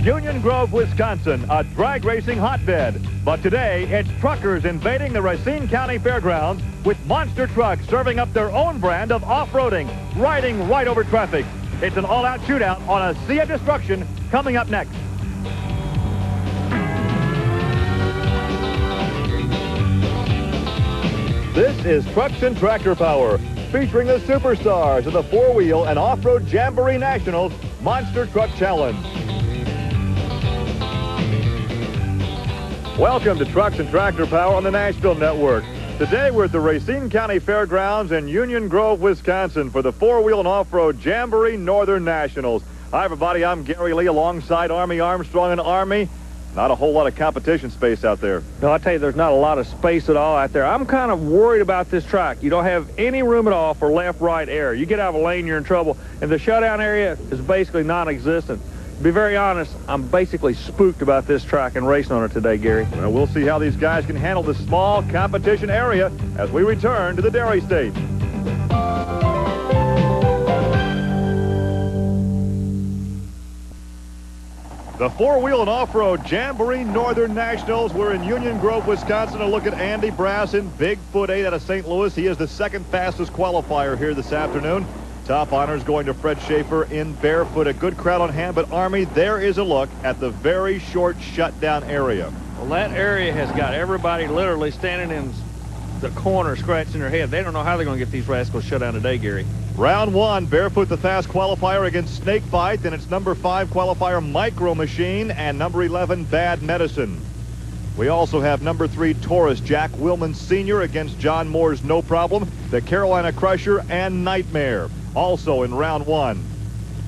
Union Grove, Wisconsin, a drag racing hotbed. But today, it's truckers invading the Racine County Fairgrounds with monster trucks serving up their own brand of off-roading, riding right over traffic. It's an all-out shootout on a sea of destruction coming up next. This is Trucks and Tractor Power, featuring the superstars of the four-wheel and off-road Jamboree Nationals Monster Truck Challenge. Welcome to Trucks and Tractor Power on the Nashville Network. Today we're at the Racine County Fairgrounds in Union Grove, Wisconsin for the four-wheel and off-road Jamboree Northern Nationals. Hi everybody, I'm Gary Lee alongside Army Armstrong and Army. Not a whole lot of competition space out there. No, I tell you, there's not a lot of space at all out there. I'm kind of worried about this track. You don't have any room at all for left-right air. You get out of a lane, you're in trouble. And the shutdown area is basically non-existent. To be very honest, I'm basically spooked about this track and racing on it today, Gary. Well, we'll see how these guys can handle this small competition area as we return to the Dairy State. The four-wheel and off-road Jamboree Northern Nationals. We're in Union Grove, Wisconsin. A look at Andy Brasson, Bigfoot 8 out of St. Louis. He is the second fastest qualifier here this afternoon. Top honors going to Fred Schaefer in Barefoot. A good crowd on hand, but Army, there is a look at the very short shutdown area. Well, that area has got everybody literally standing in the corner scratching their head. They don't know how they're going to get these rascals shut down today, Gary. Round one, Barefoot the fast qualifier against Snakebite. Then it's number 5 qualifier Micro Machine and number 11 Bad Medicine. We also have number 3 Taurus Jack Willman Sr. against John Moore's No Problem, the Carolina Crusher, and Nightmare. Also in round one,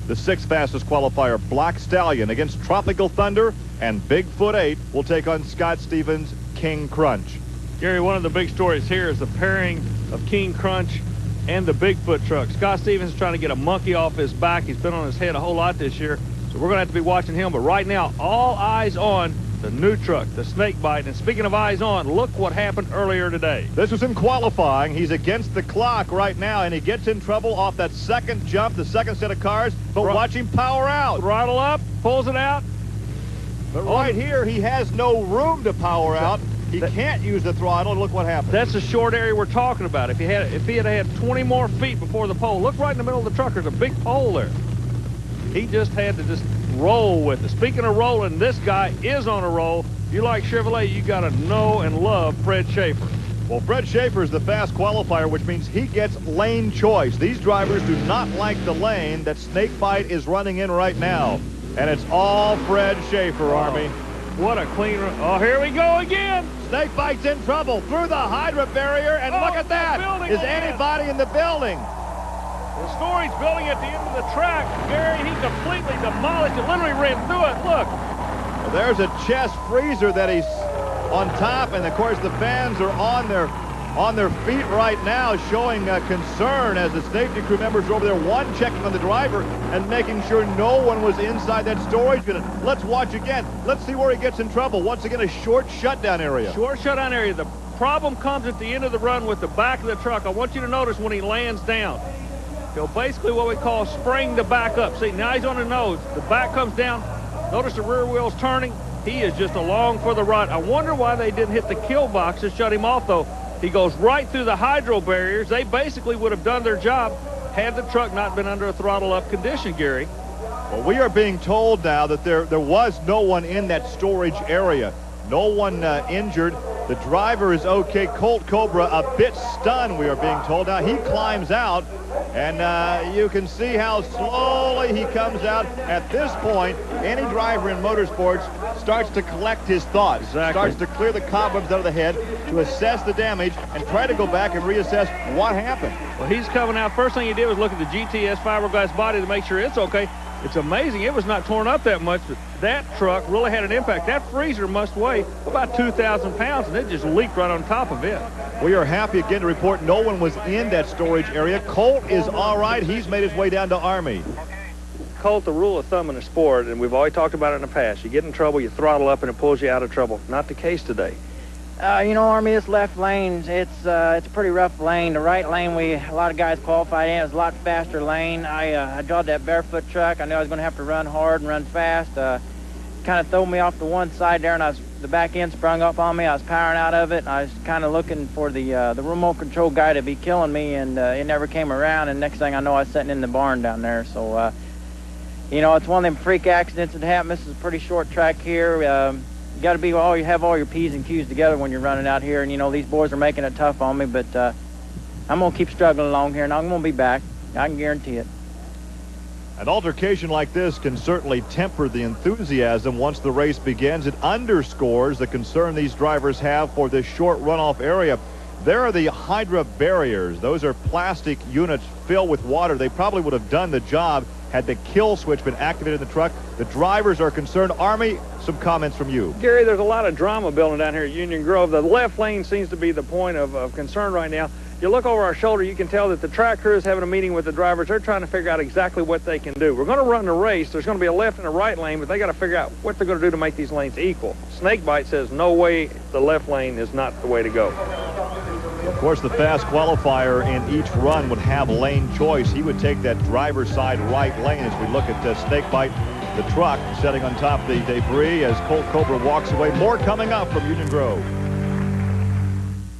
the 6th fastest qualifier Black Stallion against Tropical Thunder, and Bigfoot 8 will take on Scott Stevens' King Crunch. Gary, one of the big stories here is the pairing of King Crunch and the Bigfoot truck. Scott Stevens is trying to get a monkey off his back. He's been on his head a whole lot this year, so we're going to have to be watching him. But right now, all eyes on the new truck, the Snakebite. And speaking of eyes on, look what happened earlier today. This was in qualifying. He's against the clock right now, and he gets in trouble off that second jump, the second set of cars. But watch him power out. Throttle up, pulls it out. But right here, he has no room to power out. He can't use the throttle. Look what happened. That's the short area we're talking about. If he had had 20 more feet before the pole, look right in the middle of the truck. There's a big pole there. He just had to just roll with it. Speaking of rolling, this guy is on a roll. If you like Chevrolet, you got to know and love Fred Schaefer. Well, Fred Schaefer is the fast qualifier, which means he gets lane choice. These drivers do not like the lane that Snakebite is running in right now. And it's all Fred Schaefer, Army. What a clean run. Oh, here we go again. Snakebite's in trouble through the hydrant barrier, and look at that. Is anybody in the building? The story's building at the end of the track. Gary, he completely demolished it, literally ran through it. Look. Well, there's a chest freezer that he's on top, and of course the fans are on their feet right now, showing concern as the safety crew members are over there, one checking on the driver and making sure no one was inside that storage unit. Let's watch again. Let's see where he gets in trouble. Once again, a short shutdown area. Short shutdown area. The problem comes at the end of the run with the back of the truck. I want you to notice when he lands down. He'll basically what we call spring the back up. See, now he's on the nose. The back comes down. Notice the rear wheel's turning. He is just along for the ride. I wonder why they didn't hit the kill box to shut him off, though. He goes right through the hydro barriers. They basically would have done their job had the truck not been under a throttle-up condition, Gary. Well, we are being told now that there was no one in that storage area. No one injured. The driver is okay. Colt Cobra a bit stunned, we are being told. Now he climbs out, and you can see how slowly he comes out. At this point, any driver in motorsports starts to collect his thoughts. Exactly. Starts to clear the cobwebs out of the head, to assess the damage, and try to go back and reassess what happened. Well, he's coming out. First thing he did was look at the GTS fiberglass body to make sure it's okay. It's amazing. It was not torn up that much, but that truck really had an impact. That freezer must weigh about 2,000 pounds, and it just leaked right on top of it. We are happy again to report no one was in that storage area. Colt is all right. He's made his way down to Army. Colt, the rule of thumb in the sport, and we've always talked about it in the past, you get in trouble, you throttle up, and it pulls you out of trouble. Not the case today. You know, Army, this left lane, it's a pretty rough lane. The right lane, a lot of guys qualified in. It's a lot faster lane. I drove that Barefoot truck. I knew I was going to have to run hard and run fast. kind of threw me off to one side there, and the back end sprung up on me. I was powering out of it, and I was kind of looking for the remote control guy to be killing me, and it never came around, and next thing I know, I was sitting in the barn down there. So, you know, it's one of them freak accidents that happen. This is a pretty short track here. You got to have all your P's and Q's together when you're running out here, and, you know, these boys are making it tough on me, but I'm going to keep struggling along here, and I'm going to be back. I can guarantee it. An altercation like this can certainly temper the enthusiasm once the race begins. It underscores the concern these drivers have for this short runoff area. There are the Hydra barriers. Those are plastic units filled with water. They probably would have done the job had the kill switch been activated in the truck. The drivers are concerned. Army, some comments from you. Gary, there's a lot of drama building down here at Union Grove. The left lane seems to be the point of concern right now. You look over our shoulder, you can tell that the track crew is having a meeting with the drivers. They're trying to figure out exactly what they can do. We're going to run the race. There's going to be a left and a right lane, but they got to figure out what they're going to do to make these lanes equal. Snakebite says no way, the left lane is not the way to go. Of course, the fast qualifier in each run would have lane choice. He would take that driver's side right lane as we look at Snakebite, the truck, setting on top of the debris as Colt Cobra walks away. More coming up from Union Grove.